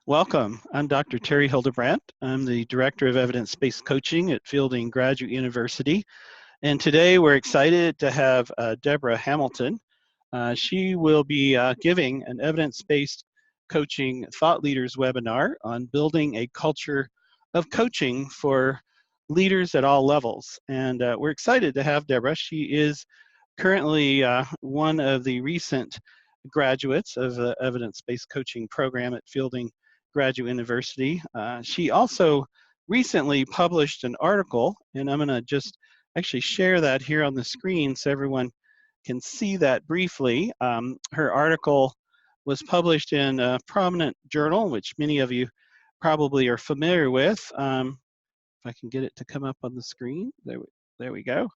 Welcome. I'm Dr. Terry Hildebrandt. I'm the Director of Evidence-Based Coaching at Fulton Graduate University. And today we're excited to have Deborah Hamilton. She will be giving an evidence-based coaching thought leaders webinar on building a culture of coaching for leaders at all levels. And we're excited to have Deborah. She is currently one of the recent graduates of the evidence-based coaching program at Fulton Graduate University. She also recently published an article, and I'm going to just actually share that here on the screen so everyone can see that briefly. Her article was published in a prominent journal, which many of you probably are familiar with. If I can get it to come up on the screen, there we go,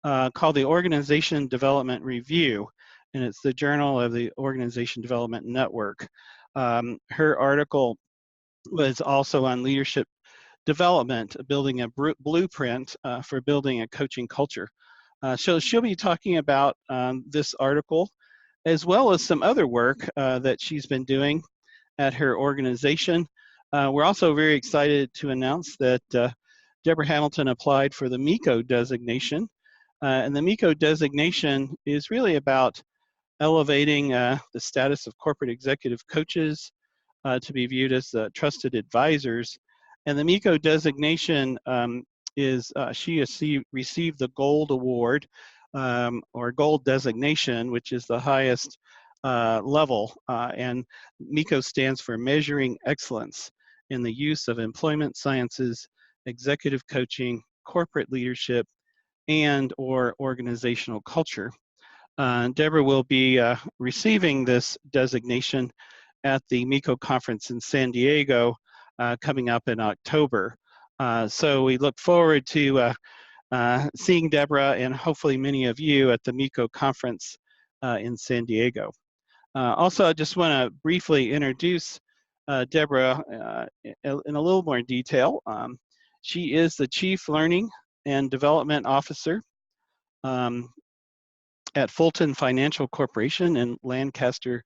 called the Organization Development Review, and it's the journal of the Organization Development Network. Her article was also on leadership development, building a blueprint for building a coaching culture. So she'll be talking about this article, as well as some other work that she's been doing at her organization. We're also very excited to announce that Deborah Hamilton applied for the MECO designation. And the MECO designation is really about elevating the status of corporate executive coaches to be viewed as trusted advisors. And the MECO designation she received the Gold Award or Gold designation, which is the highest level. And MECO stands for Measuring Excellence in the Use of Employment Sciences, Executive Coaching, Corporate Leadership, and or Organizational Culture. Deborah will be receiving this designation at the MECO conference in San Diego coming up in October. So we look forward to seeing Deborah and hopefully many of you at the MECO conference in San Diego. Also, I just want to briefly introduce Deborah in a little more detail. She is the Chief Learning and Development Officer at Fulton Financial Corporation in Lancaster,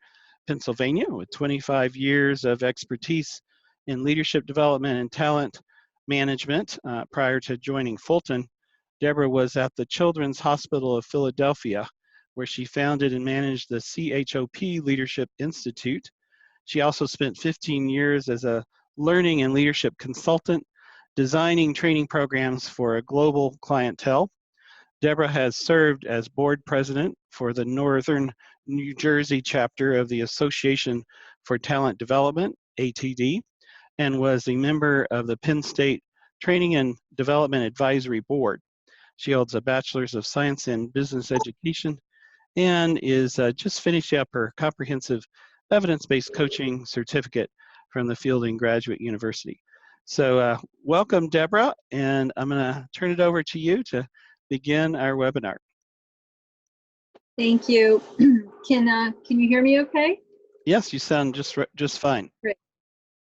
Pennsylvania, with 25 years of expertise in leadership development and talent management. Prior to joining Fulton, Deborah was at the Children's Hospital of Philadelphia, where she founded and managed the CHOP Leadership Institute. She also spent 15 years as a learning and leadership consultant, designing training programs for a global clientele. Deborah has served as board president for the Northern New Jersey chapter of the Association for Talent Development, ATD, and was a member of the Penn State Training and Development Advisory Board. She holds a Bachelor's of Science in Business Education and is just finishing up her comprehensive evidence-based coaching certificate from the Fulton Graduate University. So welcome, Deborah, and I'm going to turn it over to you to begin our webinar. Thank you. Can you hear me okay? Yes, you sound just fine. Great.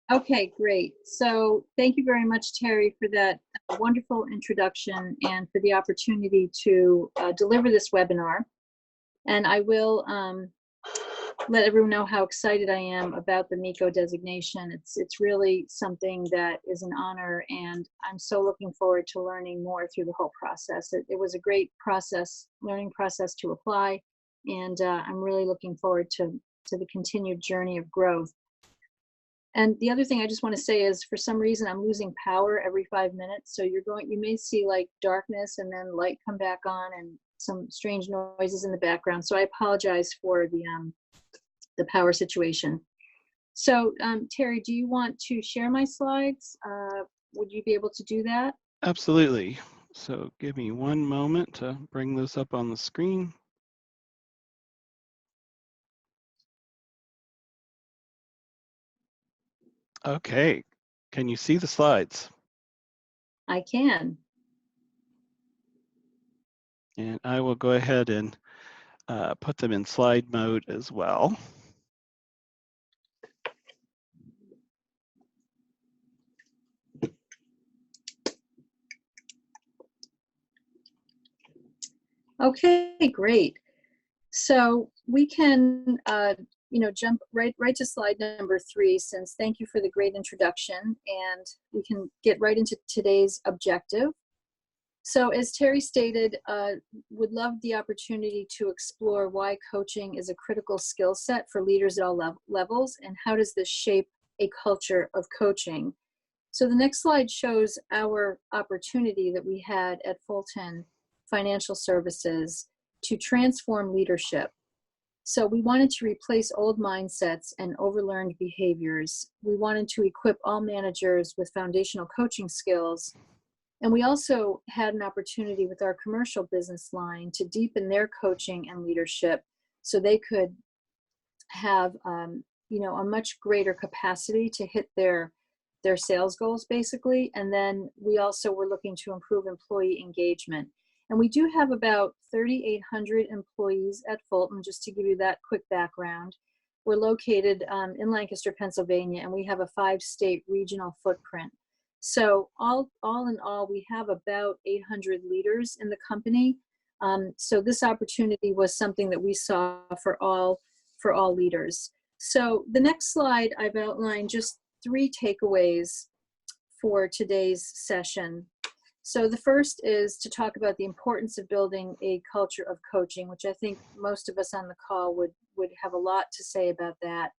Okay, great. So thank you very much, Terry, for that wonderful introduction and for the opportunity to deliver this webinar. And I will let everyone know how excited I am about the MECO designation. It's really something that is an honor, and I'm so looking forward to learning more through the whole process. It was a great learning process to apply, and I'm really looking forward to the continued journey of growth. And the other thing I just want to say is, for some reason, I'm losing power every 5 minutes. So you may see like darkness and then light come back on and some strange noises in the background. So I apologize for the power situation. So Terry, do you want to share my slides? Would you be able to do that? Absolutely. So give me one moment to bring this up on the screen. Okay, can you see the slides? I can. And I will go ahead and put them in slide mode as well. Okay, great. So we can jump right to slide number 3, since thank you for the great introduction, and we can get right into today's objective. So as Terry stated, would love the opportunity to explore why coaching is a critical skill set for leaders at all levels, and how does this shape a culture of coaching. So the next slide shows our opportunity that we had at Fulton Financial Services to transform leadership. So we wanted to replace old mindsets and overlearned behaviors. We wanted to equip all managers with foundational coaching skills. And we also had an opportunity with our commercial business line to deepen their coaching and leadership so they could have a much greater capacity to hit their sales goals, basically. And then we also were looking to improve employee engagement. And we do have about 3,800 employees at Fulton, just to give you that quick background. We're located in Lancaster, Pennsylvania, and we have a 5-state regional footprint. So all in all, we have about 800 leaders in the company. So this opportunity was something that we saw for all leaders. So the next slide, I've outlined just 3 takeaways for today's session. So the first is to talk about the importance of building a culture of coaching, which I think most of us on the call would have a lot to say about that.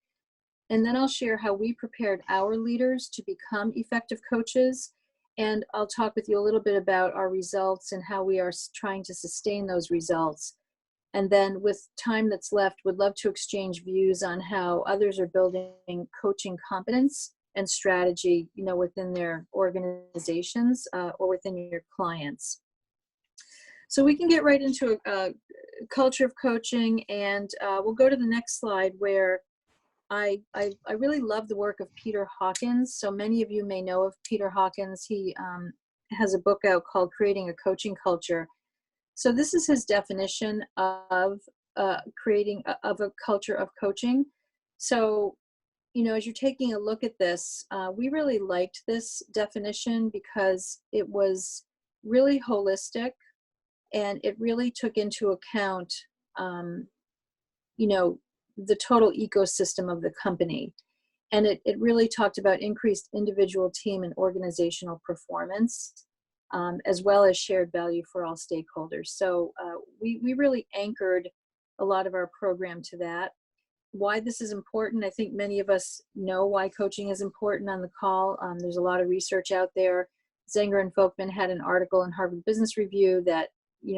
And then I'll share how we prepared our leaders to become effective coaches. And I'll talk with you a little bit about our results and how we are trying to sustain those results. And then with time that's left, would love to exchange views on how others are building coaching competence and strategy, within their organizations or within your clients. So we can get right into a culture of coaching, and we'll go to the next slide, where I really love the work of Peter Hawkins. So many of you may know of Peter Hawkins. He has a book out called Creating a Coaching Culture. So this is his definition of creating a culture of coaching. So, as you're taking a look at this, we really liked this definition because it was really holistic, and it really took into account, the total ecosystem of the company. And it really talked about increased individual, team, and organizational performance, as well as shared value for all stakeholders. So we really anchored a lot of our program to that. Why this is important, I think many of us know why coaching is important on the call. There's a lot of research out there. Zenger and Folkman had an article in Harvard Business Review that,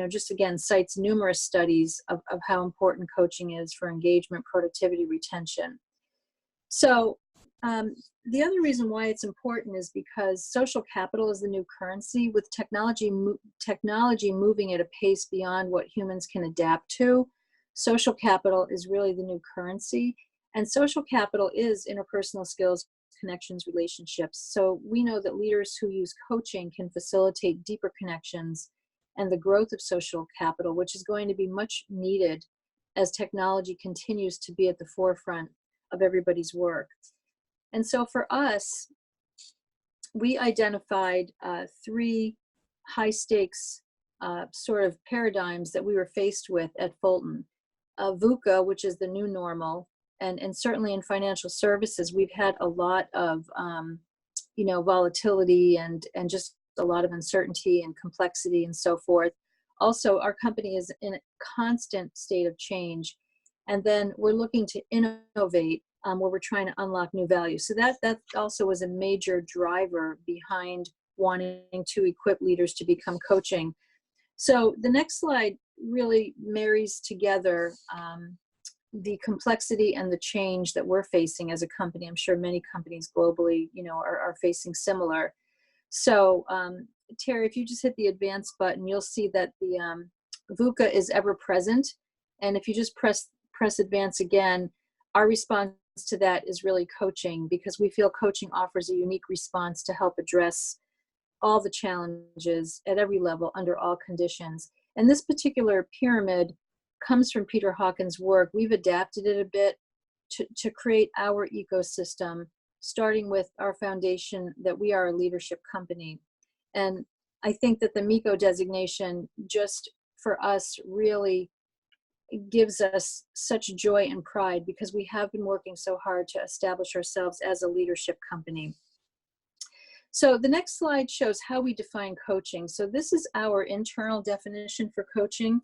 just again cites numerous studies of how important coaching is for engagement, productivity, retention. So the other reason why it's important is because social capital is the new currency. With technology moving at a pace beyond what humans can adapt to, social capital is really the new currency. And social capital is interpersonal skills, connections, relationships. So we know that leaders who use coaching can facilitate deeper connections and the growth of social capital, which is going to be much needed as technology continues to be at the forefront of everybody's work. And so for us, we identified 3 high stakes sort of paradigms that we were faced with at Fulton. VUCA, which is the new normal, and certainly in financial services, we've had a lot of volatility and just a lot of uncertainty and complexity and so forth. Also, our company is in a constant state of change. And then we're looking to innovate, where we're trying to unlock new value. So that also was a major driver behind wanting to equip leaders to become coaching. So the next slide really marries together the complexity and the change that we're facing as a company. I'm sure many companies globally, are facing similar. So Terry, if you just hit the advance button, you'll see that the VUCA is ever present. And if you just press advance again, our response to that is really coaching, because we feel coaching offers a unique response to help address all the challenges at every level under all conditions. And this particular pyramid comes from Peter Hawkins' work. We've adapted it a bit to create our ecosystem, starting with our foundation that we are a leadership company. And I think that the MECO designation just for us really gives us such joy and pride because we have been working so hard to establish ourselves as a leadership company. So the next slide shows how we define coaching. So this is our internal definition for coaching: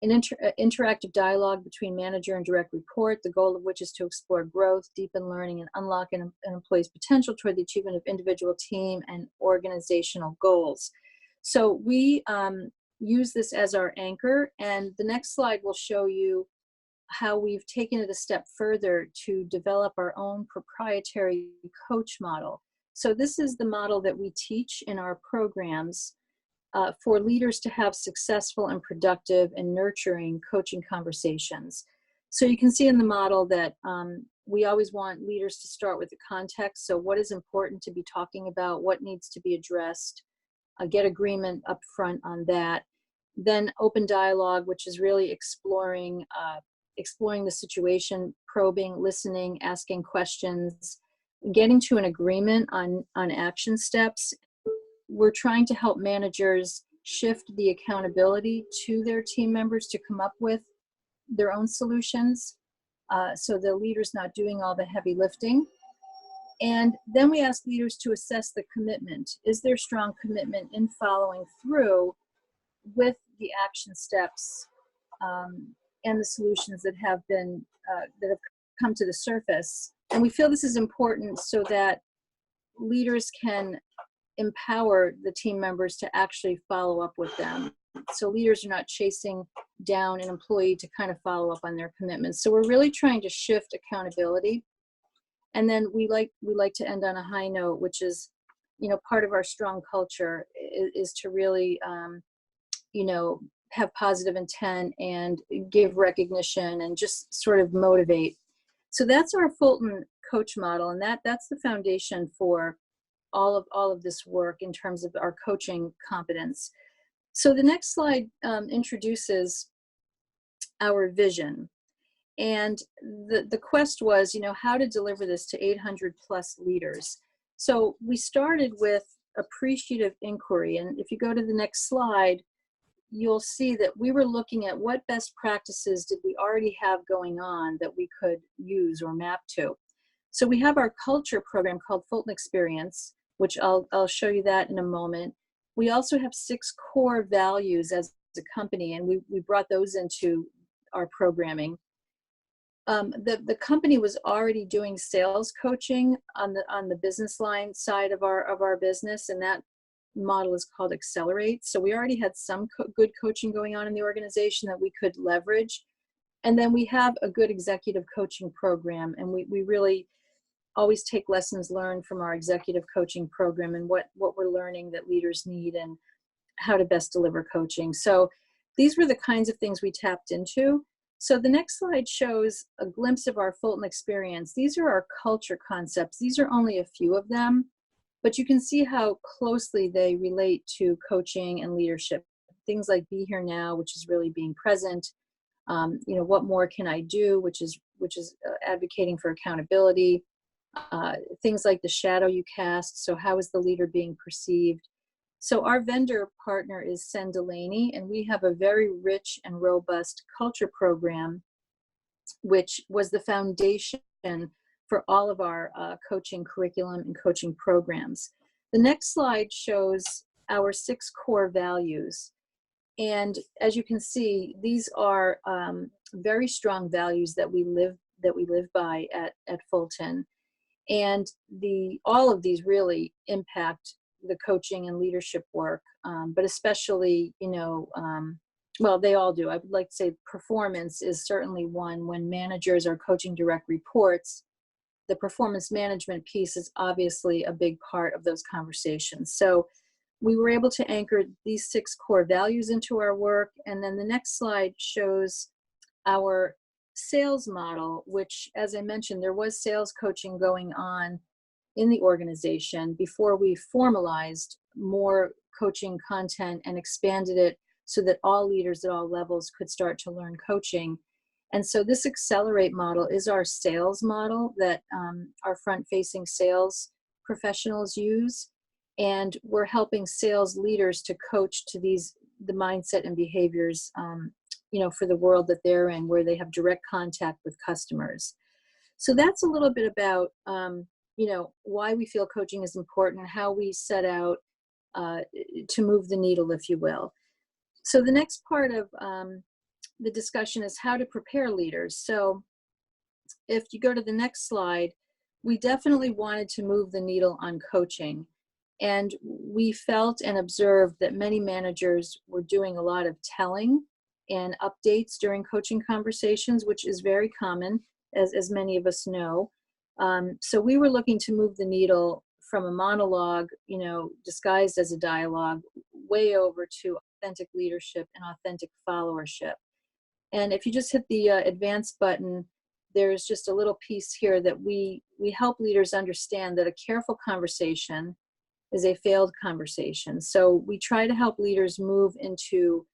an interactive dialogue between manager and direct report, the goal of which is to explore growth, deepen learning, and unlock an employee's potential toward the achievement of individual, team, and organizational goals. So we use this as our anchor, and the next slide will show you how we've taken it a step further to develop our own proprietary coach model. So this is the model that we teach in our programs for leaders to have successful and productive and nurturing coaching conversations. So you can see in the model that we always want leaders to start with the context. So what is important to be talking about, what needs to be addressed, get agreement up front on that. Then open dialogue, which is really exploring the situation, probing, listening, asking questions, getting to an agreement on action steps. We're trying to help managers shift the accountability to their team members to come up with their own solutions, so the leader's not doing all the heavy lifting. And then we ask leaders to assess the commitment. Is there strong commitment in following through with the action steps and the solutions that have been that have come to the surface? And we feel this is important so that leaders can empower the team members to actually follow up with them. So leaders are not chasing down an employee to kind of follow up on their commitments. So we're really trying to shift accountability. And then we like to end on a high note, which is, part of our strong culture is to really, have positive intent and give recognition and just sort of motivate. So that's our Fulton coach model, and that's the foundation for all of this work in terms of our coaching competence. So the next slide introduces our vision. And the quest was, how to deliver this to 800 plus leaders. So we started with appreciative inquiry. And if you go to the next slide, you'll see that we were looking at what best practices did we already have going on that we could use or map to. So we have our culture program called Fulton Experience, which I'll show you that in a moment. We also have 6 core values as a company, and we brought those into our programming. The company was already doing sales coaching on the business line side of our business, and that model is called Accelerate. So we already had some good coaching going on in the organization that we could leverage. And then we have a good executive coaching program, and we really always take lessons learned from our executive coaching program and what we're learning that leaders need and how to best deliver coaching. So these were the kinds of things we tapped into. So the next slide shows a glimpse of our Fulton Experience. These are our culture concepts. These are only a few of them, but you can see how closely they relate to coaching and leadership. Things like be here now, which is really being present. What more can I do, which is advocating for accountability. Things like the shadow you cast. So how is the leader being perceived? So our vendor partner is Sen Delaney, and we have a very rich and robust culture program, which was the foundation for all of our coaching curriculum and coaching programs. The next slide shows our 6 core values. And as you can see, these are very strong values that we live by at Fulton. And all of these really impact the coaching and leadership work, but especially, they all do. I would like to say performance is certainly one. When managers are coaching direct reports, the performance management piece is obviously a big part of those conversations. So we were able to anchor these 6 core values into our work. And then the next slide shows our sales model, which, as I mentioned, there was sales coaching going on in the organization before we formalized more coaching content and expanded it so that all leaders at all levels could start to learn coaching. And so this Accelerate model is our sales model that our front-facing sales professionals use. And we're helping sales leaders to coach to the mindset and behaviors for the world that they're in, where they have direct contact with customers. So that's a little bit about, why we feel coaching is important, how we set out to move the needle, if you will. So the next part of the discussion is how to prepare leaders. So if you go to the next slide, we definitely wanted to move the needle on coaching. And we felt and observed that many managers were doing a lot of telling and updates during coaching conversations, which is very common, as many of us know. So we were looking to move the needle from a monologue, disguised as a dialogue, way over to authentic leadership and authentic followership. And if you just hit the advance button, there's just a little piece here that we help leaders understand that a careful conversation is a failed conversation. So we try to help leaders move into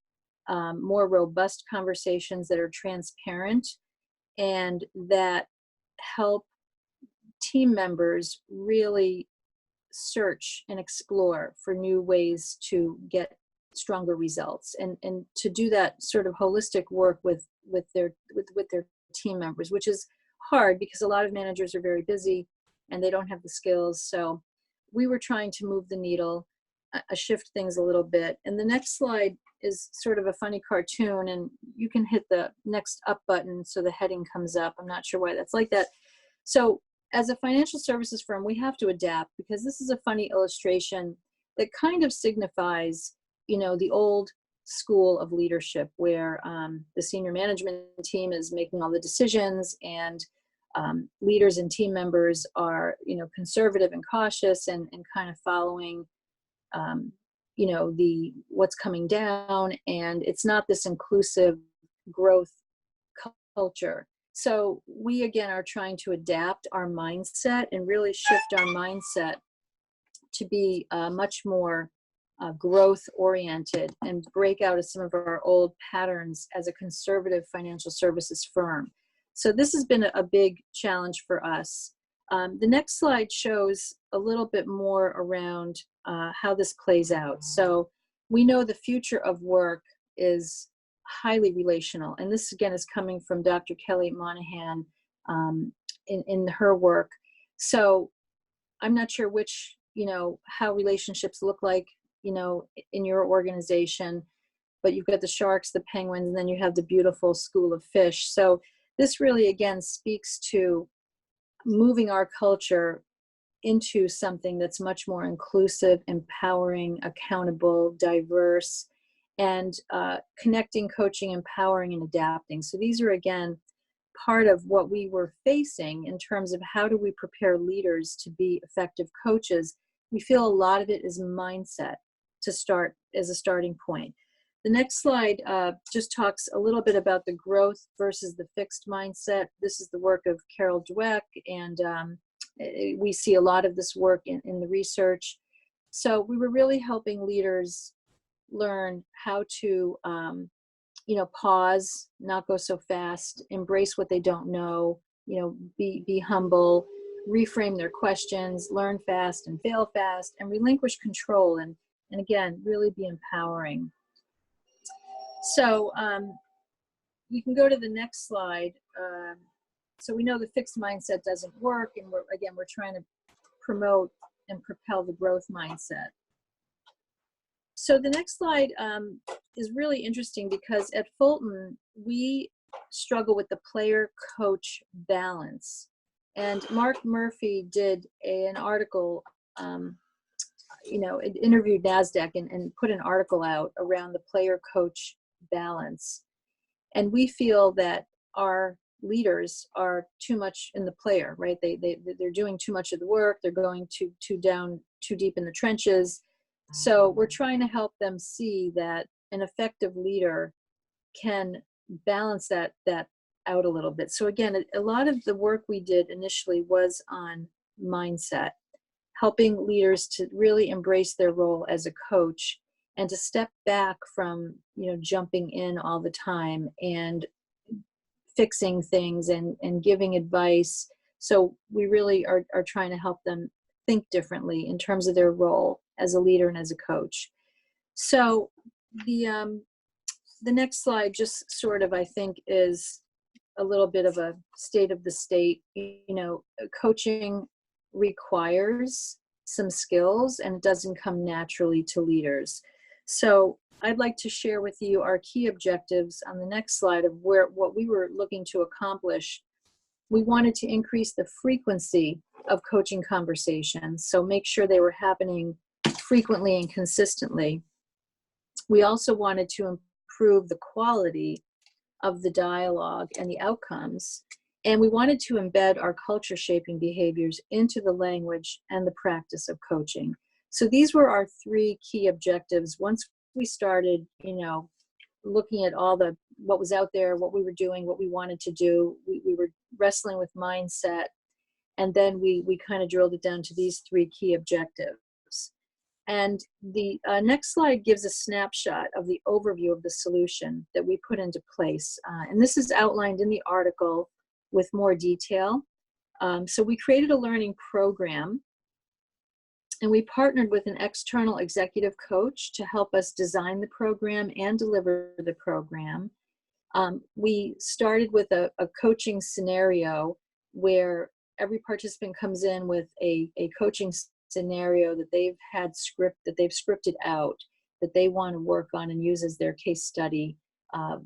more robust conversations that are transparent and that help team members really search and explore for new ways to get stronger results, and to do that sort of holistic work with their team members, which is hard because a lot of managers are very busy and they don't have the skills. So we were trying to move the needle, shift things a little bit. And the next slide is sort of a funny cartoon, and you can hit the next up button so the heading comes up. I'm not sure why that's like that. So as a financial services firm, we have to adapt, because this is a funny illustration that kind of signifies, the old school of leadership, where the senior management team is making all the decisions, and leaders and team members are, conservative and cautious, and kind of following, what's coming down, and it's not this inclusive growth culture. So we, again, are trying to adapt our mindset and really shift our mindset to be much more growth oriented, and break out of some of our old patterns as a conservative financial services firm. So this has been a big challenge for us. The next slide shows a little bit more around how this plays out. So we know the future of work is highly relational, and this again is coming from Dr. Kelly Monahan in her work. So I'm not sure which, how relationships look like, in your organization, but you've got the sharks, the penguins, and then you have the beautiful school of fish. So this really, again, speaks to moving our culture into something that's much more inclusive, empowering, accountable, diverse, and connecting, coaching, empowering, and adapting. So these are, again, part of what we were facing in terms of how do we prepare leaders to be effective coaches. We feel a lot of it is mindset to start as a starting point. The next slide just talks a little bit about the growth versus the fixed mindset. This is the work of Carol Dweck, and we see a lot of this work in the research. So we were really helping leaders learn how to, pause, not go so fast, embrace what they don't know, be humble, reframe their questions, learn fast and fail fast, and relinquish control, and again, really be empowering. So you can go to the next slide. So we know the fixed mindset doesn't work, and we're trying to promote and propel the growth mindset. So the next slide is really interesting, because at Fulton, we struggle with the player-coach balance. And Mark Murphy did an article, it interviewed NASDAQ and put an article out around the player-coach balance. And we feel that our leaders are too much in the player, right? They're doing too much of the work. They're going too deep in the trenches. So we're trying to help them see that an effective leader can balance that out a little bit. So again, a lot of the work we did initially was on mindset, helping leaders to really embrace their role as a coach, and to step back from, jumping in all the time and fixing things and giving advice. So we really are trying to help them think differently in terms of their role as a leader and as a coach. So the the next slide just sort of, I think, is a little bit of a state of the state. You know, coaching requires some skills and it doesn't come naturally to leaders. So I'd like to share with you our key objectives on the next slide of what we were looking to accomplish. We wanted to increase the frequency of coaching conversations, so make sure they were happening frequently and consistently. We also wanted to improve the quality of the dialogue and the outcomes, and we wanted to embed our culture shaping behaviors into the language and the practice of coaching. So these were our three key objectives. Once we started, you know, looking at all what was out there, what we were doing, what we wanted to do, we were wrestling with mindset, and then we kind of drilled it down to these three key objectives. And the next slide gives a snapshot of the overview of the solution that we put into place. And this is outlined in the article with more detail. So we created a learning program, and we partnered with an external executive coach to help us design the program and deliver the program. We started with a coaching scenario where every participant comes in with a coaching scenario that they've scripted out, that they want to work on and use as their case study.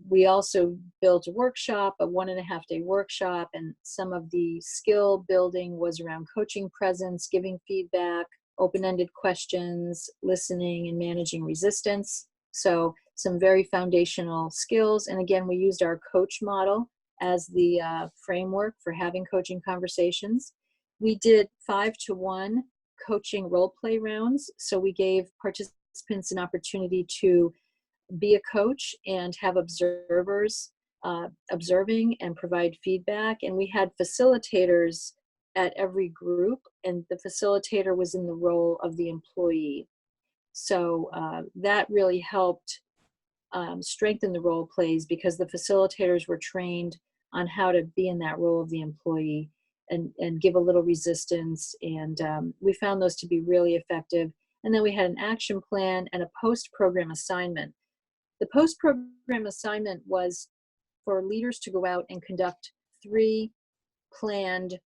We also built a workshop, a 1.5-day workshop, and some of the skill building was around coaching presence, giving feedback, open-ended questions, listening, and managing resistance. So some very foundational skills. And again, we used our coach model as the framework for having coaching conversations. We did 5-to-1 coaching role play rounds. So we gave participants an opportunity to be a coach and have observers observing and provide feedback. And we had facilitators at every group, and the facilitator was in the role of the employee. So that really helped strengthen the role plays, because the facilitators were trained on how to be in that role of the employee and give a little resistance. And we found those to be really effective. And then we had an action plan and a post-program assignment. The post-program assignment was for leaders to go out and conduct 3 planned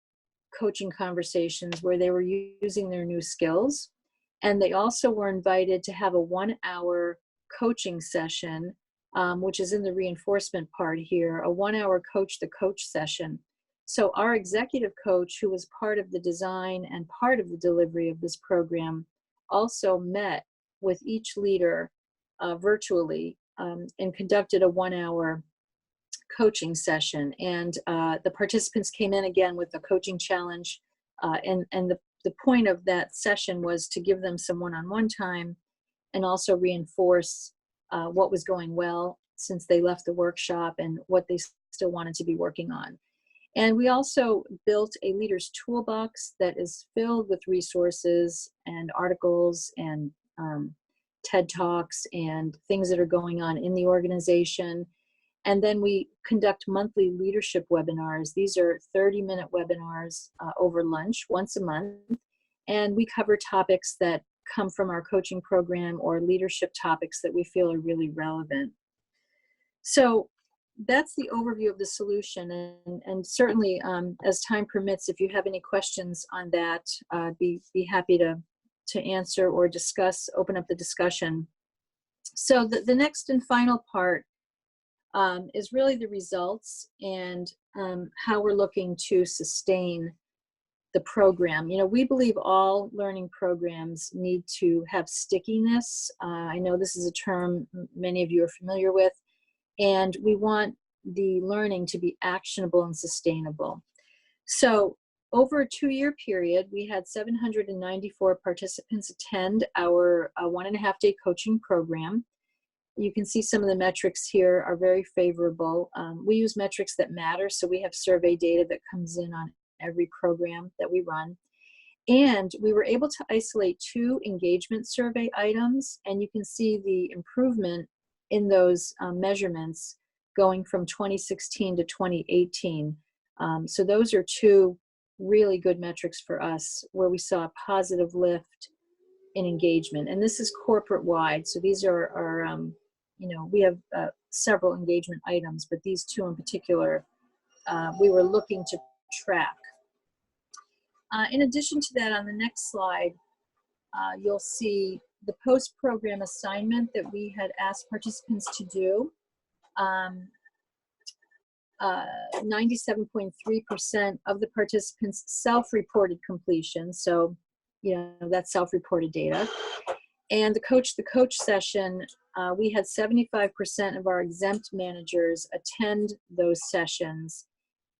coaching conversations where they were using their new skills. And they also were invited to have a 1-hour coaching session, which is in the reinforcement part here, a 1-hour coach the coach session. So our executive coach, who was part of the design and part of the delivery of this program, also met with each leader virtually and conducted a 1-hour coaching session. And the participants came in again with a coaching challenge. And the point of that session was to give them some one-on-one time and also reinforce what was going well since they left the workshop and what they still wanted to be working on. And we also built a leader's toolbox that is filled with resources and articles and TED Talks and things that are going on in the organization. And then we conduct monthly leadership webinars. These are 30-minute webinars over lunch once a month. And we cover topics that come from our coaching program or leadership topics that we feel are really relevant. So that's the overview of the solution. And certainly, as time permits, if you have any questions on that, be happy to answer or discuss, open up the discussion. So the next and final part is really the results and how we're looking to sustain the program. You know, we believe all learning programs need to have stickiness. I know this is a term many of you are familiar with, and we want the learning to be actionable and sustainable. So over a 2-year period, we had 794 participants attend our 1.5-day coaching program. You can see some of the metrics here are very favorable. We use metrics that matter, so we have survey data that comes in on every program that we run. And we were able to isolate 2 engagement survey items, and you can see the improvement in those measurements going from 2016 to 2018. So those are 2 really good metrics for us where we saw a positive lift in engagement. And this is corporate wide. So these are you know, we have several engagement items, but these two in particular, we were looking to track. In addition to that, on the next slide, you'll see the post-program assignment that we had asked participants to do. 97.3% of the participants self-reported completion. So, you know, that's self-reported data. And the coach session, we had 75% of our exempt managers attend those sessions.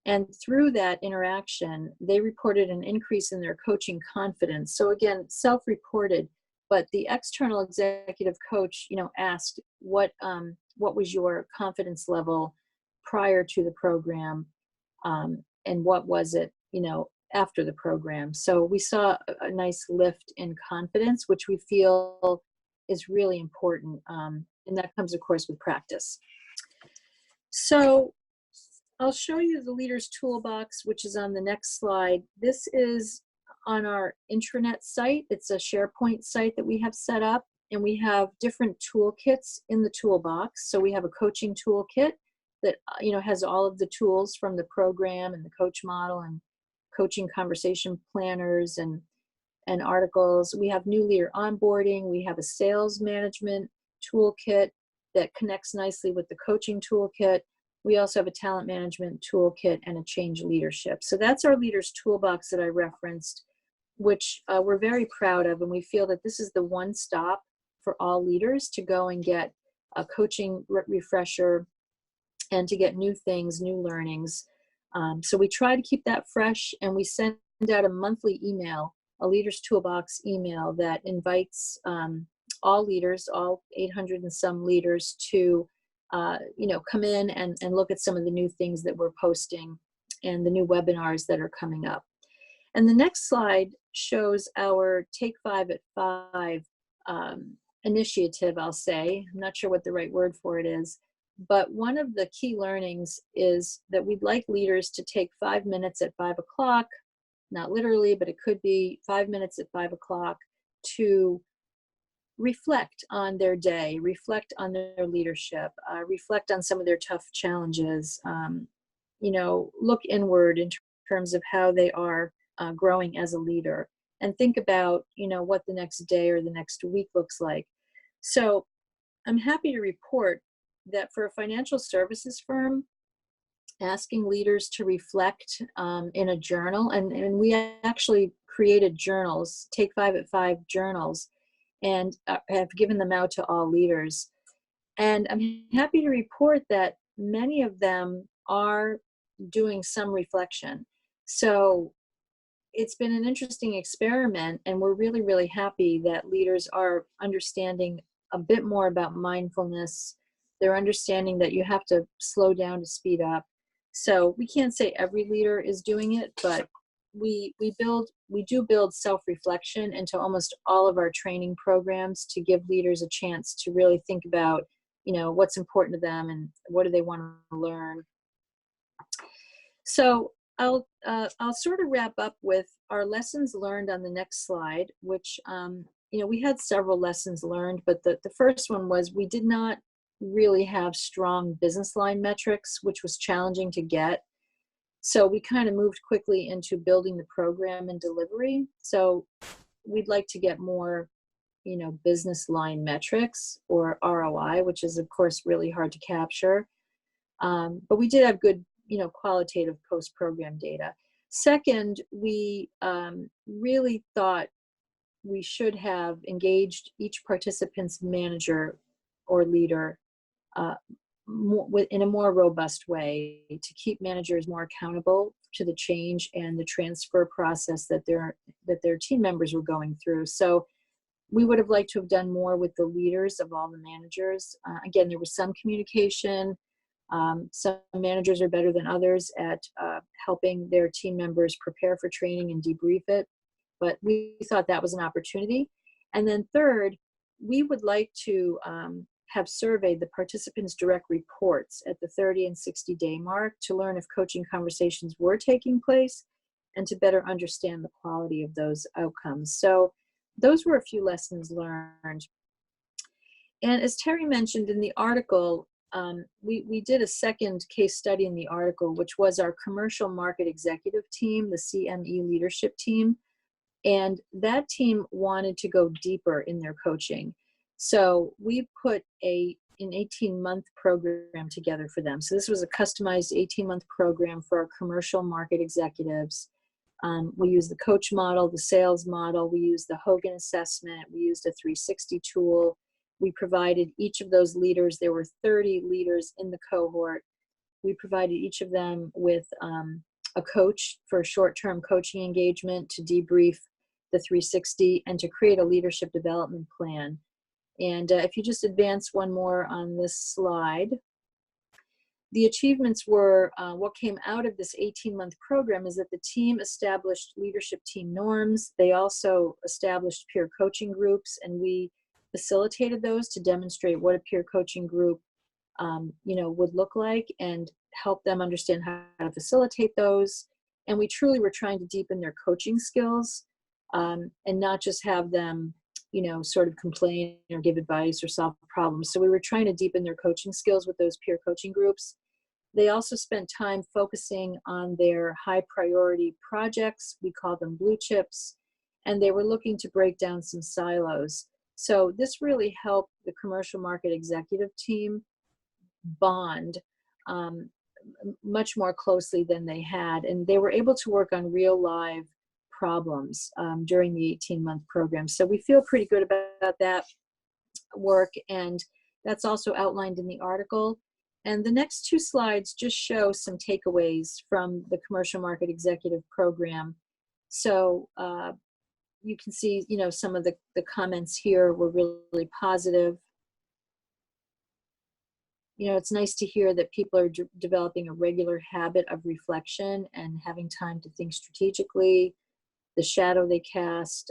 And through that interaction, they reported an increase in their coaching confidence. So again, self-reported, but the external executive coach, you know, asked what was your confidence level prior to the program, and what was it, you know, after the program. So we saw a nice lift in confidence, which we feel is really important, and that comes, of course, with practice. So I'll show you the Leaders Toolbox, which is on the next slide. This is on our intranet site. It's a SharePoint site that we have set up, and we have different toolkits in the toolbox. So we have a coaching toolkit that, you know, has all of the tools from the program and the coach model and coaching conversation planners and articles. We have new leader onboarding. We have a sales management toolkit that connects nicely with the coaching toolkit. We also have a talent management toolkit and a change leadership. So that's our Leaders Toolbox that I referenced, which we're very proud of, and we feel that this is the one stop for all leaders to go and get a coaching refresher and to get new things, new learnings. So we try to keep that fresh, and we send out a monthly email, a Leaders Toolbox email that invites all leaders, all 800 and some leaders, to you know, come in and look at some of the new things that we're posting and the new webinars that are coming up. And the next slide shows our Take 5 at 5 initiative, I'll say. I'm not sure what the right word for it is, but one of the key learnings is that we'd like leaders to take 5 minutes at 5 o'clock, not literally, but it could be 5 minutes at 5 o'clock, to reflect on their day, reflect on their leadership, reflect on some of their tough challenges, you know, look inward in terms of how they are growing as a leader, and think about, you know, what the next day or the next week looks like. So I'm happy to report that for a financial services firm, asking leaders to reflect in a journal, and we actually created journals, Take 5 at 5 journals, and have given them out to all leaders. And I'm happy to report that many of them are doing some reflection. So it's been an interesting experiment, and we're really, really happy that leaders are understanding a bit more about mindfulness. They're understanding that you have to slow down to speed up. So we can't say every leader is doing it, but we do build self-reflection into almost all of our training programs to give leaders a chance to really think about, you know, what's important to them and what do they want to learn. So I'll sort of wrap up with our lessons learned on the next slide, which, you know, we had several lessons learned, but the first one was we did not really have strong business line metrics, which was challenging to get. So we kind of moved quickly into building the program and delivery. So we'd like to get more, you know, business line metrics, or ROI, which is of course really hard to capture. But we did have good, you know, qualitative post-program data. Second, we really thought we should have engaged each participant's manager or leader in a more robust way to keep managers more accountable to the change and the transfer process that their team members were going through. So we would have liked to have done more with the leaders of all the managers. Again, there was some communication. Some managers are better than others at helping their team members prepare for training and debrief it, but we thought that was an opportunity. And then third, we would like to have surveyed the participants' direct reports at the 30 and 60-day mark to learn if coaching conversations were taking place and to better understand the quality of those outcomes. So those were a few lessons learned. And as Terry mentioned in the article, we did a second case study in the article, which was our commercial market executive team, the CME leadership team. And that team wanted to go deeper in their coaching. So we put an 18-month program together for them. So this was a customized 18-month program for our commercial market executives. We used the coach model, the sales model. We used the Hogan assessment. We used a 360 tool. We provided each of those leaders, there were 30 leaders in the cohort. We provided each of them with a coach for a short-term coaching engagement to debrief the 360 and to create a leadership development plan. And if you just advance one more on this slide, the achievements were, what came out of this 18-month program is that the team established leadership team norms. They also established peer coaching groups, and we facilitated those to demonstrate what a peer coaching group would look like and help them understand how to facilitate those. And we truly were trying to deepen their coaching skills and not just have them, sort of complain or give advice or solve problems. So we were trying to deepen their coaching skills with those peer coaching groups. They also spent time focusing on their high priority projects. We call them blue chips, and they were looking to break down some silos. So this really helped the commercial market executive team bond much more closely than they had. And they were able to work on real live problems during the 18-month program. So we feel pretty good about that work. And that's also outlined in the article. And the next two slides just show some takeaways from the commercial market executive program. So you can see, some of the comments here were really positive. It's nice to hear that people are developing a regular habit of reflection and having time to think strategically, the shadow they cast,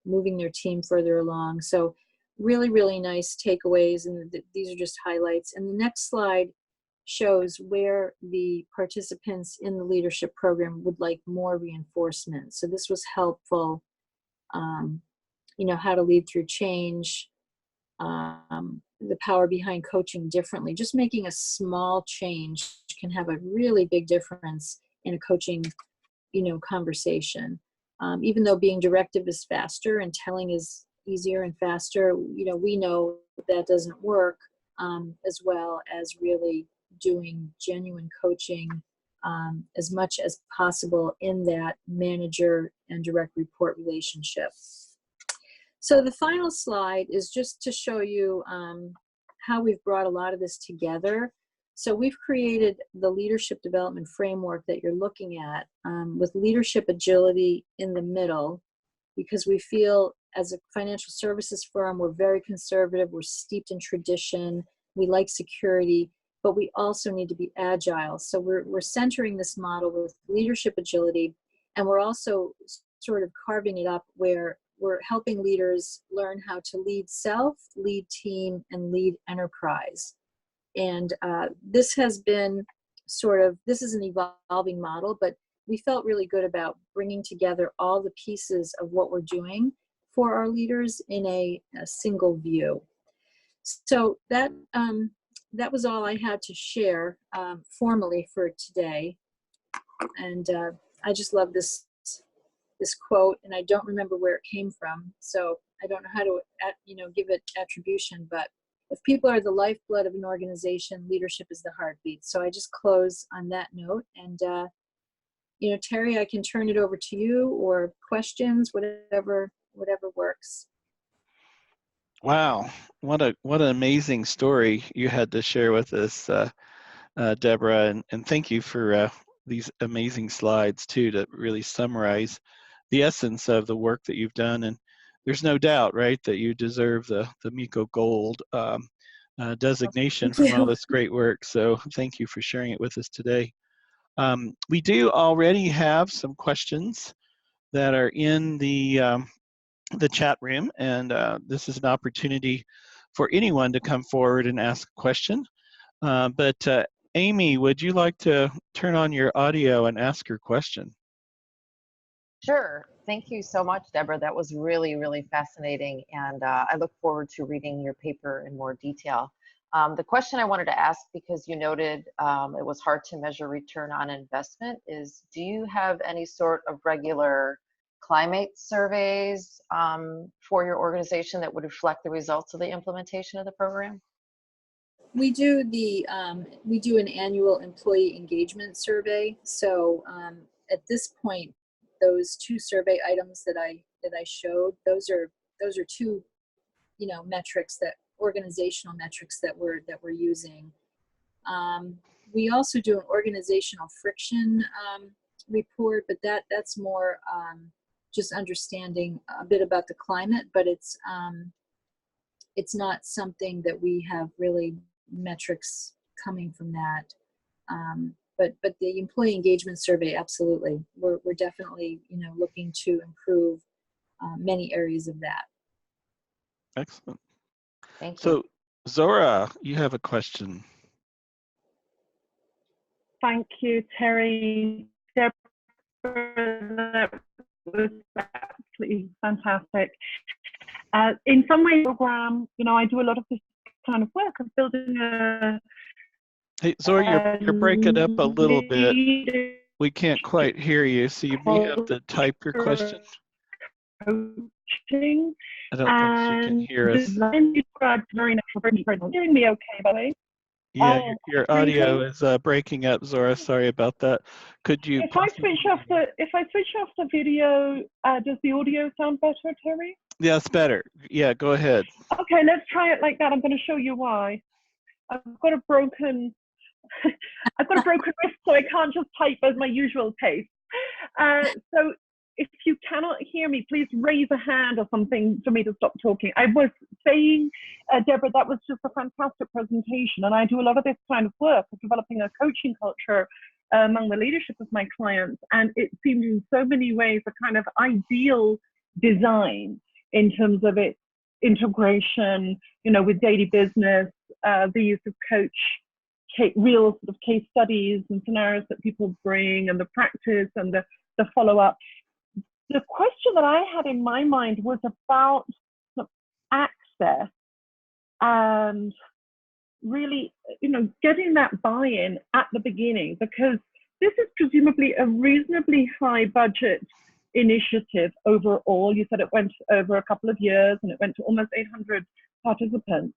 moving their team further along. So really, really nice takeaways, and these are just highlights. And the next slide shows where the participants in the leadership program would like more reinforcement. So this was helpful, how to lead through change, the power behind coaching differently. Just making a small change can have a really big difference in a coaching, conversation. Even though being directive is faster and telling is easier and faster, we know that doesn't work as well as really doing genuine coaching as much as possible in that manager and direct report relationship. So the final slide is just to show you how we've brought a lot of this together. So we've created the leadership development framework that you're looking at with leadership agility in the middle, because we feel as a financial services firm, we're very conservative, we're steeped in tradition, we like security, but we also need to be agile. So we're centering this model with leadership agility, and we're also sort of carving it up where we're helping leaders learn how to lead self, lead team, and lead enterprise. And this has been this is an evolving model, but we felt really good about bringing together all the pieces of what we're doing for our leaders in a single view. So that was all I had to share formally for today. And I just love this quote, and I don't remember where it came from, so I don't know how to give it attribution, but if people are the lifeblood of an organization, leadership is the heartbeat. So I just close on that note. And Terry, I can turn it over to you, or questions, whatever works. Wow, what an amazing story you had to share with us, Deborah, and thank you for these amazing slides too to really summarize the essence of the work that you've done. And there's no doubt, right, that you deserve the Miko Gold designation from all this great work. So thank you for sharing it with us today. We do already have some questions that are in the chat room, and this is an opportunity for anyone to come forward and ask a question. But Amy, would you like to turn on your audio and ask your question? Sure. Thank you so much, Deborah. That was really, really fascinating, and I look forward to reading your paper in more detail. The question I wanted to ask, because you noted it was hard to measure return on investment, is do you have any sort of regular climate surveys for your organization that would reflect the results of the implementation of the program? We do an annual employee engagement survey. So at this point, those two survey items that I showed, those are two, metrics, that organizational metrics that we're using. We also do an organizational friction report, but that's more just understanding a bit about the climate, but it's not something that we have really metrics coming from that. But the employee engagement survey, absolutely, we're definitely looking to improve many areas of that. Excellent. Thank you. So Zora, you have a question. Thank you, Terry. Deborah, that was absolutely fantastic. In some ways, program, I do a lot of this kind of work of building a. Hey, Zora, you're breaking up a little bit. We can't quite hear you, so you may have to type your question. Coaching. I don't think she can hear us. Hearing me okay, by the way? Yeah, your audio is breaking up, Zora. Sorry about that. Could you? If I switch off the video, does the audio sound better, Terry? Yeah, it's better. Yeah, go ahead. Okay, let's try it like that. I'm going to show you why. I've got a broken wrist, so I can't just type at my usual pace. So if you cannot hear me, please raise a hand or something for me to stop talking. I was saying, Deborah, that was just a fantastic presentation, and I do a lot of this kind of work of developing a coaching culture among the leadership of my clients, and it seemed in so many ways a kind of ideal design in terms of its integration, with daily business, the use of real sort of case studies and scenarios that people bring, and the practice and the follow-up. The question that I had in my mind was about access and really, getting that buy-in at the beginning, because this is presumably a reasonably high budget initiative overall. You said it went over a couple of years and it went to almost 800 participants.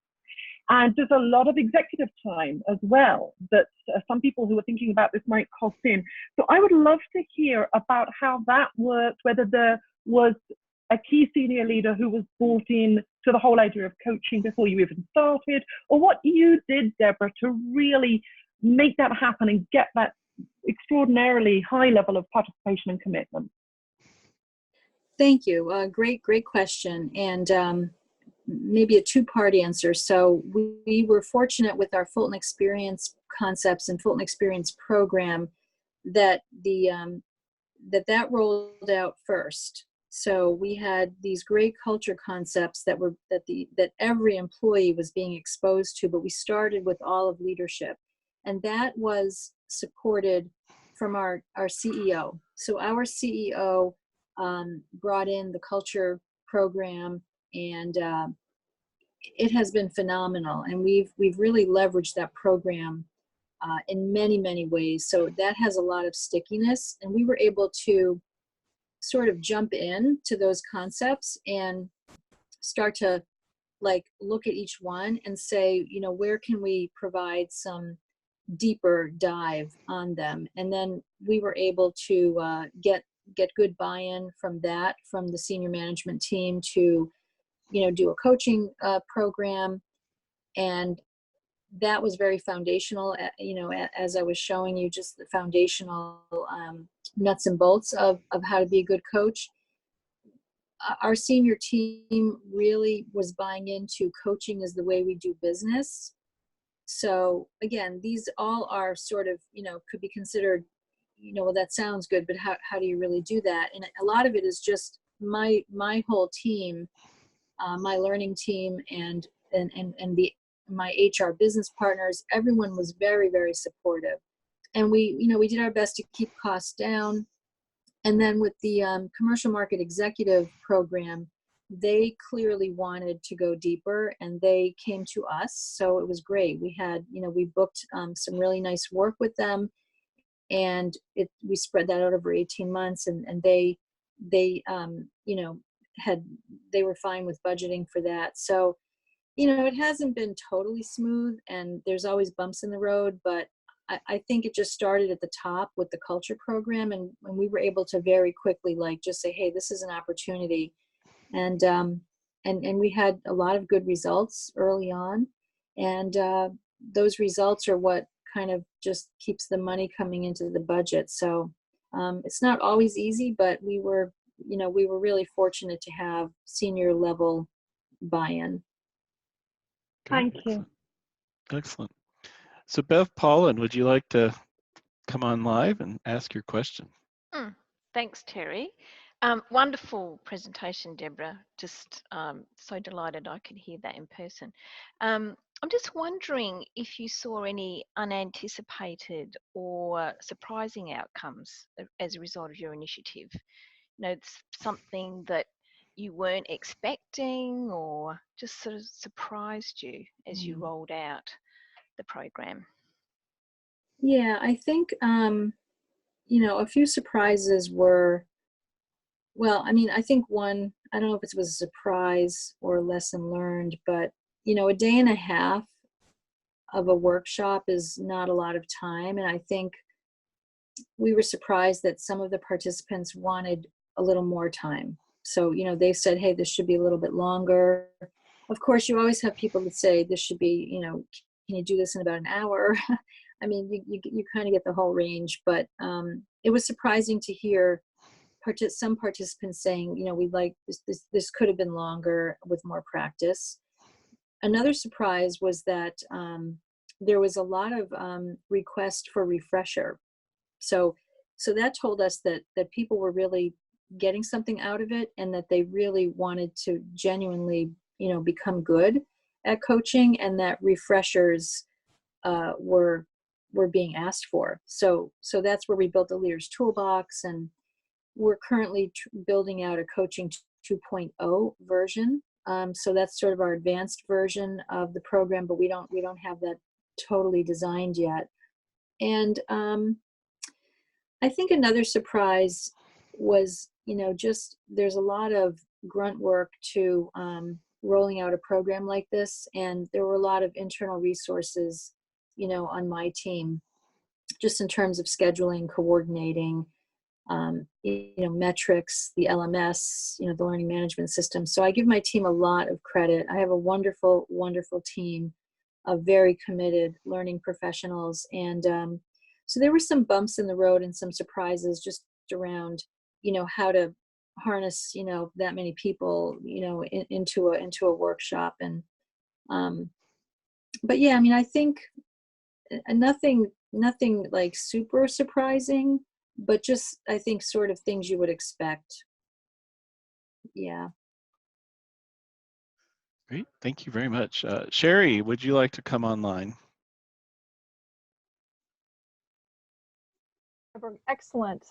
And there's a lot of executive time as well that some people who are thinking about this might cost in. So I would love to hear about how that worked, whether there was a key senior leader who was brought in to the whole idea of coaching before you even started, or what you did, Deborah, to really make that happen and get that extraordinarily high level of participation and commitment. Thank you. Great question. And maybe a two-part answer. So we were fortunate with our Fulton Experience concepts and Fulton Experience program that that rolled out first. So we had these great culture concepts that every employee was being exposed to, but we started with all of leadership, and that was supported from our CEO. So our CEO brought in the culture program, and it has been phenomenal. And we've really leveraged that program in many ways. So that has a lot of stickiness, and we were able to sort of jump in to those concepts and start to look at each one and say, where can we provide some deeper dive on them? And then we were able to get good buy-in from the senior management team to do a coaching program. And that was very foundational, as I was showing you, just the foundational nuts and bolts of how to be a good coach. Our senior team really was buying into coaching as the way we do business. So again, these all are sort of, could be considered, well, that sounds good, but how do you really do that? And a lot of it is just my whole team, my learning team, and my HR business partners. Everyone was very supportive, and we did our best to keep costs down. And then with the commercial market executive program, they clearly wanted to go deeper, and they came to us. So it was great. We had, we booked some really nice work with them, and we spread that out over 18 months, and they they were fine with budgeting for that. So, it hasn't been totally smooth, and there's always bumps in the road, but I think it just started at the top with the culture program, and we were able to very quickly just say, hey, this is an opportunity. And we had a lot of good results early on, and those results are what kind of just keeps the money coming into the budget. So it's not always easy, but we were really fortunate to have senior level buy-in. Thank you. Excellent. So Bev Paulin, would you like to come on live and ask your question? Thanks, Terry. Wonderful presentation, Deborah. Just so delighted I could hear that in person. I'm just wondering if you saw any unanticipated or surprising outcomes as a result of your initiative. It's something that you weren't expecting or just sort of surprised you as you rolled out the program. Yeah, I think, a few surprises were, I think one, I don't know if it was a surprise or a lesson learned, but, a day and a half of a workshop is not a lot of time. And I think we were surprised that some of the participants wanted a little more time. So, they said, hey, this should be a little bit longer. Of course, you always have people that say this should be, can you do this in about an hour? I mean, you kind of get the whole range, but it was surprising to hear some participants saying, we'd like this could have been longer with more practice. Another surprise was that there was a lot of requests for refresher. So that told us that people were really getting something out of it, and that they really wanted to genuinely, become good at coaching, and that refreshers were being asked for. So that's where we built the Leaders Toolbox, and we're currently building out a coaching 2.0 version. So that's sort of our advanced version of the program, but we don't have that totally designed yet. And I think another surprise was, just there's a lot of grunt work to rolling out a program like this, and there were a lot of internal resources, on my team, just in terms of scheduling, coordinating, metrics, the LMS, the learning management system. So I give my team a lot of credit. I have a wonderful, wonderful team of very committed learning professionals. And so there were some bumps in the road and some surprises just around, how to harness, that many people, into a workshop. And, but yeah, I think nothing like super surprising, but just, I think, sort of things you would expect. Yeah. Great. Thank you very much. Sherry, would you like to come online? Excellent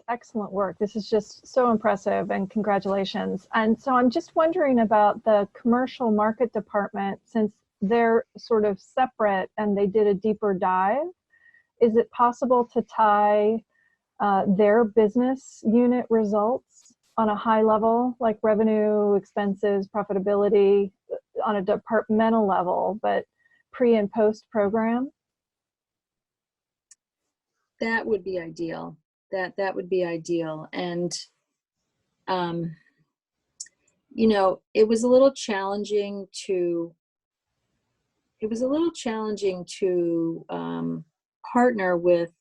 work. This is just so impressive, and congratulations. And so I'm just wondering about the commercial market department, since they're sort of separate and they did a deeper dive. Is it possible to tie their business unit results on a high level, like revenue, expenses, profitability, on a departmental level, but pre and post program? That would be ideal. That would be ideal. And, it was a little challenging to partner with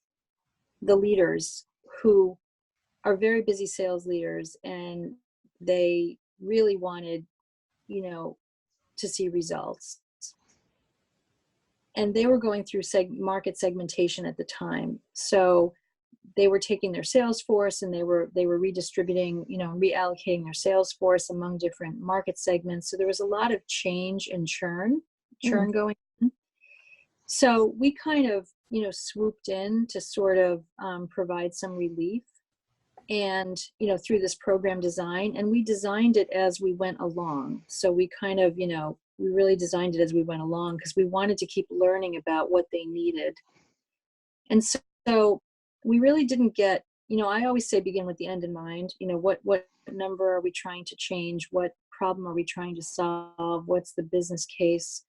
the leaders who are very busy sales leaders, and they really wanted, to see results. And they were going through market segmentation at the time. So they were taking their sales force and they were redistributing, reallocating their sales force among different market segments. So there was a lot of change and churn going on. So we kind of, swooped in to sort of provide some relief. and, you know, through this program design, and we designed it as we went along. So we kind of, you know, we really designed it as we went along because we wanted to keep learning about what they needed. And so we really didn't get, you know, I always say begin with the end in mind. You know, what number are we trying to change? What problem are we trying to solve? What's the business case?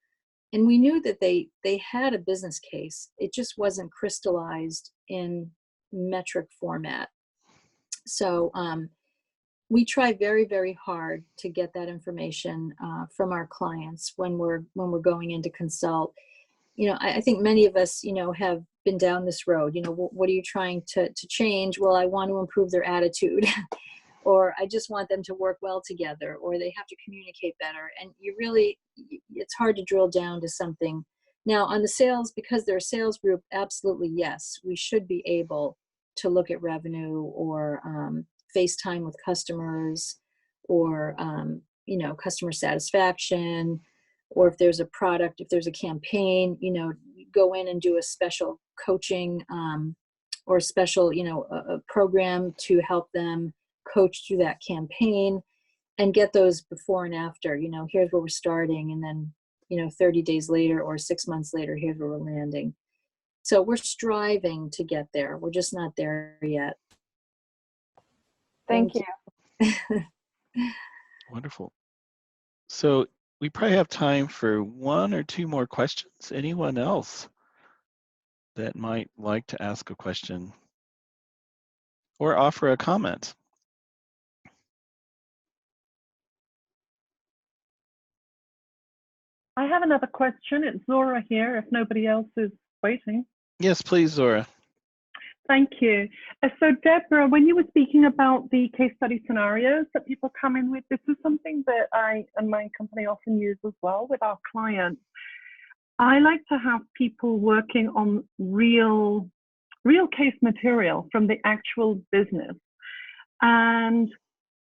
And we knew that they had a business case. It just wasn't crystallized in metric format. So we try very, very hard to get that information from our clients when we're going in to consult. You know, I think many of us, you know, have been down this road. You know, what are you trying to change? Well, I want to improve their attitude, or I just want them to work well together, or they have to communicate better. And you really, it's hard to drill down to something. Now, on the sales, because they're a sales group, absolutely yes, we should be able to look at revenue or FaceTime with customers, or you know, customer satisfaction, or if there's a product, if there's a campaign, you know, go in and do a special coaching or a special, you know, a program to help them coach through that campaign and get those before and after. You know, here's where we're starting, and then, you know, 30 days later or 6 months later, here's where we're landing. So we're striving to get there. We're just not there yet. Thank you. Wonderful. So we probably have time for 1 or 2 more questions. Anyone else that might like to ask a question or offer a comment? I have another question. It's Zora here, if nobody else is waiting. Yes, please, Zora. Thank you. So Deborah, when you were speaking about the case study scenarios that people come in with, this is something that I and my company often use as well with our clients. I like to have people working on real case material from the actual business. And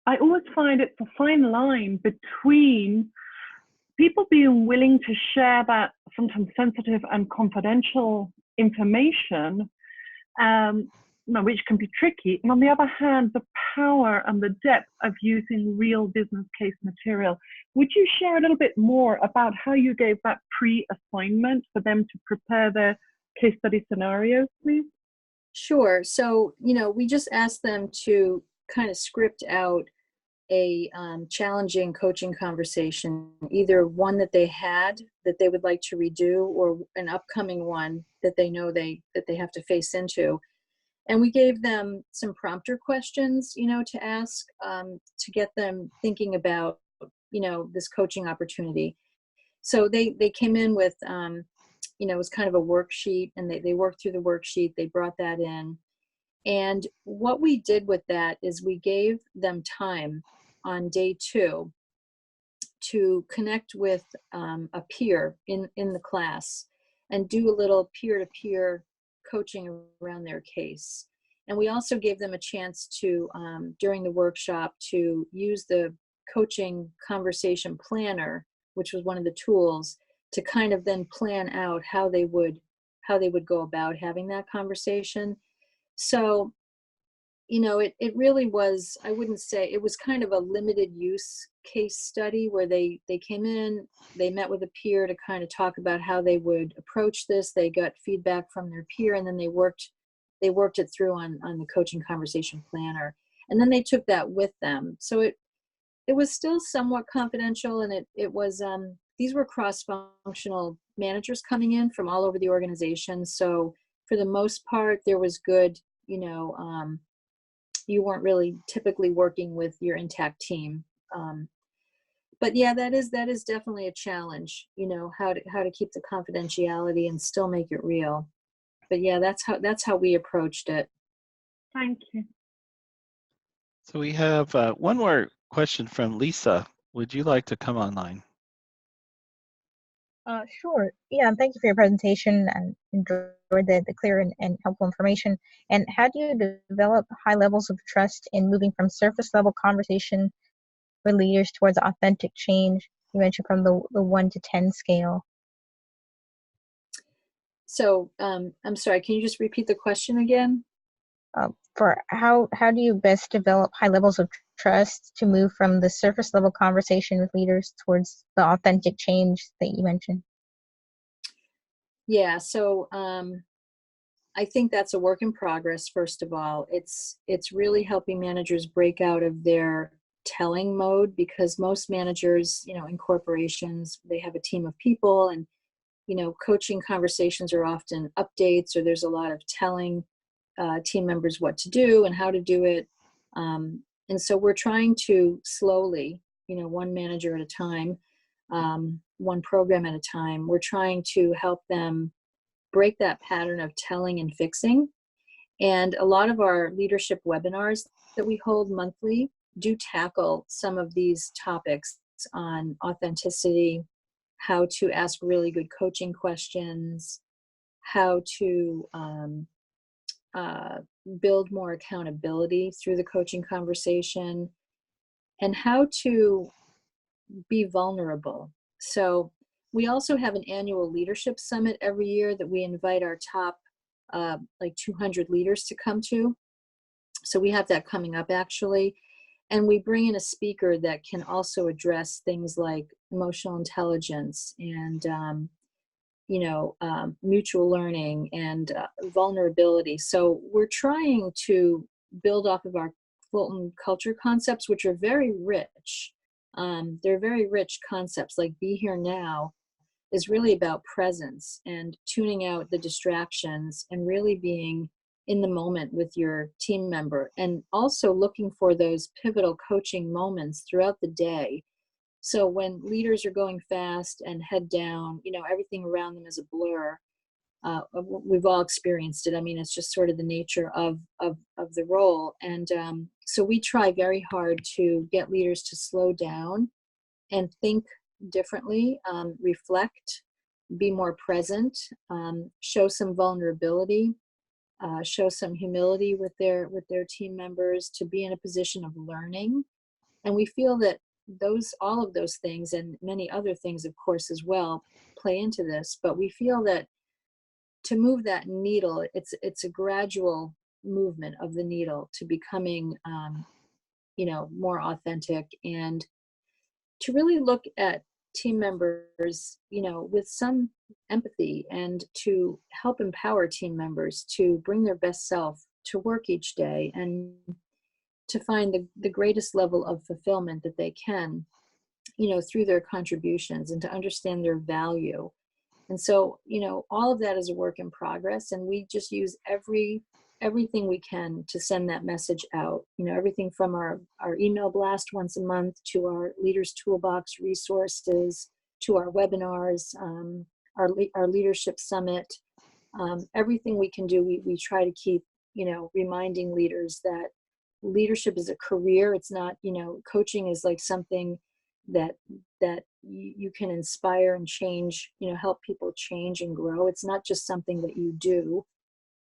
I always find it's a fine line between people being willing to share that sometimes sensitive and confidential information, which can be tricky, and on the other hand, the power and the depth of using real business case material. Would you share a little bit more about how you gave that pre-assignment for them to prepare their case study scenarios, please? Sure. So, you know, we just asked them to kind of script out a challenging coaching conversation, either one that they had that they would like to redo, or an upcoming one that they know that they have to face into. And we gave them some prompter questions, you know, to ask to get them thinking about, you know, this coaching opportunity. So they came in with, you know, it was kind of a worksheet, and they worked through the worksheet. They brought that in. And what we did with that is we gave them time on day 2 to connect with a peer in the class and do a little peer-to-peer coaching around their case. And we also gave them a chance to, during the workshop, to use the coaching conversation planner, which was one of the tools, to kind of then plan out how they would go about having that conversation. So, you know, it really was, I wouldn't say, it was kind of a limited use case study where they came in, they met with a peer to kind of talk about how they would approach this. They got feedback from their peer, and then they worked it through on the coaching conversation planner. And then they took that with them. So it was still somewhat confidential, and it was, these were cross-functional managers coming in from all over the organization. So for the most part, there was good, you know, you weren't really typically working with your intact team. But yeah, that is definitely a challenge, you know, how to keep the confidentiality and still make it real. But yeah, that's how we approached it. Thank you. So we have one more question from Lisa. Would you like to come online? Sure. Yeah, and thank you for your presentation, and enjoyed the clear and helpful information. And how do you develop high levels of trust in moving from surface level conversation with leaders towards authentic change? You mentioned from the 1 to 10 scale. So I'm sorry, can you just repeat the question again? for how do you best develop high levels of trust to move from the surface level conversation with leaders towards the authentic change that you mentioned? Yeah, so I think that's a work in progress. First of all, it's really helping managers break out of their telling mode, because most managers, in corporations, they have a team of people, and coaching conversations are often updates, or there's a lot of telling team members what to do and how to do it. And so we're trying to slowly, one manager at a time, one program at a time, we're trying to help them break that pattern of telling and fixing. And a lot of our leadership webinars that we hold monthly do tackle some of these topics on authenticity, how to ask really good coaching questions, how to build more accountability through the coaching conversation, and how to be vulnerable. So we also have an annual leadership summit every year that we invite our top like 200 leaders to come to. So we have that coming up, actually. And we bring in a speaker that can also address things like emotional intelligence and mutual learning and vulnerability. So we're trying to build off of our Fulton culture concepts, which are very rich. They're very rich concepts. Like Be Here Now is really about presence and tuning out the distractions and really being in the moment with your team member, and also looking for those pivotal coaching moments throughout the day. So when leaders are going fast and head down, everything around them is a blur. We've all experienced it. I mean, it's just sort of the nature of the role. And so we try very hard to get leaders to slow down and think differently, reflect, be more present, show some vulnerability, show some humility with their team members, to be in a position of learning. And we feel that all of those things, and many other things, of course, as well, play into this. But we feel that to move that needle, it's a gradual movement of the needle to becoming, more authentic, and to really look at team members, with some empathy, and to help empower team members to bring their best self to work each day, and to find the greatest level of fulfillment that they can, through their contributions, and to understand their value. And so, all of that is a work in progress, and we just use everything we can to send that message out. Everything from our email blast once a month, to our Leaders Toolbox resources, to our webinars, our leadership summit. Everything we can do, we try to keep, reminding leaders that leadership is a career. It's not, coaching is like something that you can inspire and change, help people change and grow. It's not just something that you do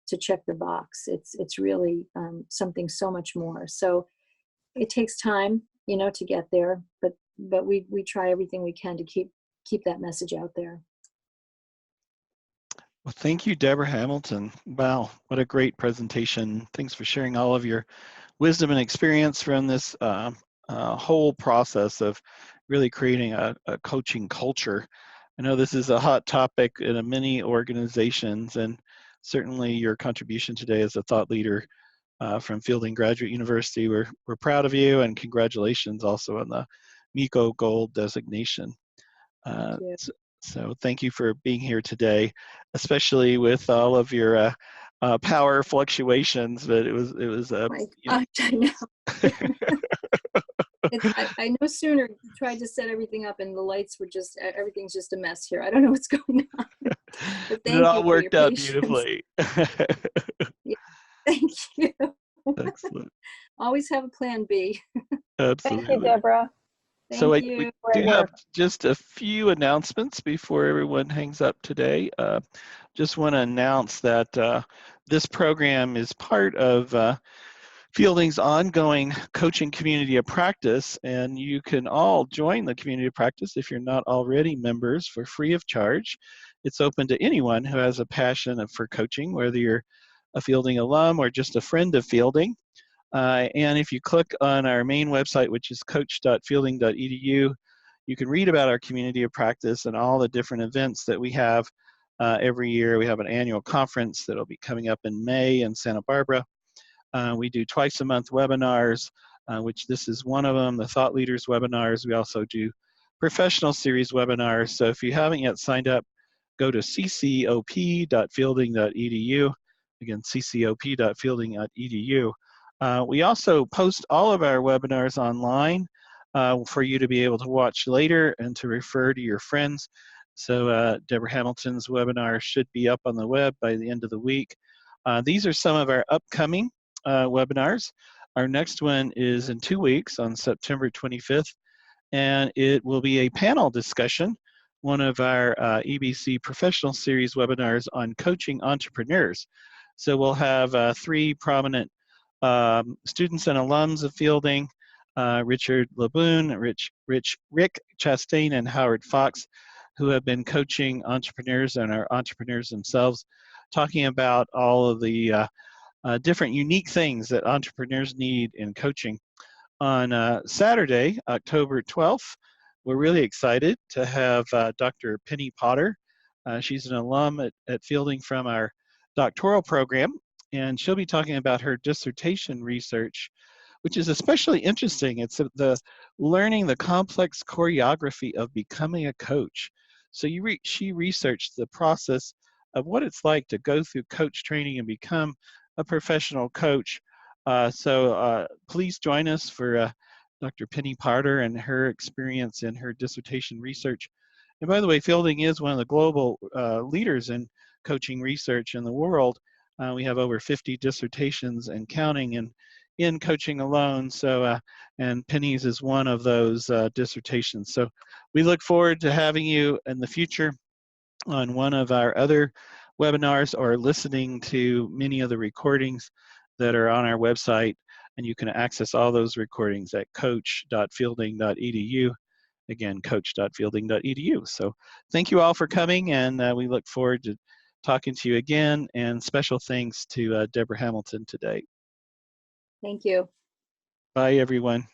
to check the box. It's really something so much more. So it takes time, to get there, but we try everything we can to keep that message out there. Well, thank you, Deborah Hamilton. Wow, what a great presentation. Thanks for sharing all of your wisdom and experience from this whole process of really creating a coaching culture. I know this is a hot topic in many organizations, and certainly your contribution today as a thought leader from Fielding Graduate University, we're proud of you, and congratulations also on the MECO Gold designation. Thank you. So thank you for being here today, especially with all of your power fluctuations. But it was I know. I no sooner tried to set everything up, and the lights were everything's just a mess here. I don't know what's going on. But thank it all you worked for your out patience. beautifully. Yeah, thank you. Excellent. Always have a plan B. Absolutely. Thank you, Deborah. So Thank I you. do have just a few announcements before everyone hangs up today. Just want to announce that this program is part of Fielding's ongoing coaching community of practice, and you can all join the community of practice if you're not already members for free of charge. It's open to anyone who has a passion for coaching, whether you're a Fielding alum or just a friend of Fielding. And if you click on our main website, which is coach.fielding.edu, you can read about our community of practice and all the different events that we have every year. We have an annual conference that'll be coming up in May in Santa Barbara. We do twice a month webinars, which this is one of them, the Thought Leaders webinars. We also do professional series webinars. So if you haven't yet signed up, go to ccop.fielding.edu. Again, ccop.fielding.edu. We also post all of our webinars online for you to be able to watch later and to refer to your friends. So Deborah Hamilton's webinar should be up on the web by the end of the week. These are some of our upcoming webinars. Our next one is in 2 weeks on September 25th, and it will be a panel discussion, one of our EBC Professional Series webinars on coaching entrepreneurs. So we'll have 3 prominent students and alums of Fielding, Richard LeBoon, Rick Chastain, and Howard Fox, who have been coaching entrepreneurs and are entrepreneurs themselves, talking about all of the different unique things that entrepreneurs need in coaching. On Saturday, October 12th, we're really excited to have Dr. Penny Potter. She's an alum at Fielding from our doctoral program, and she'll be talking about her dissertation research, which is especially interesting. It's the learning the complex choreography of becoming a coach. So she researched the process of what it's like to go through coach training and become a professional coach. So please join us for Dr. Penny Potter and her experience in her dissertation research. And by the way, Fielding is one of the global leaders in coaching research in the world. We have over 50 dissertations and counting in coaching alone. So, and Penny's is one of those dissertations. So we look forward to having you in the future on one of our other webinars or listening to many of the recordings that are on our website. And you can access all those recordings at coach.fielding.edu. Again, coach.fielding.edu. So thank you all for coming, and we look forward to talking to you again, and special thanks to Deborah Hamilton today. Thank you. Bye, everyone.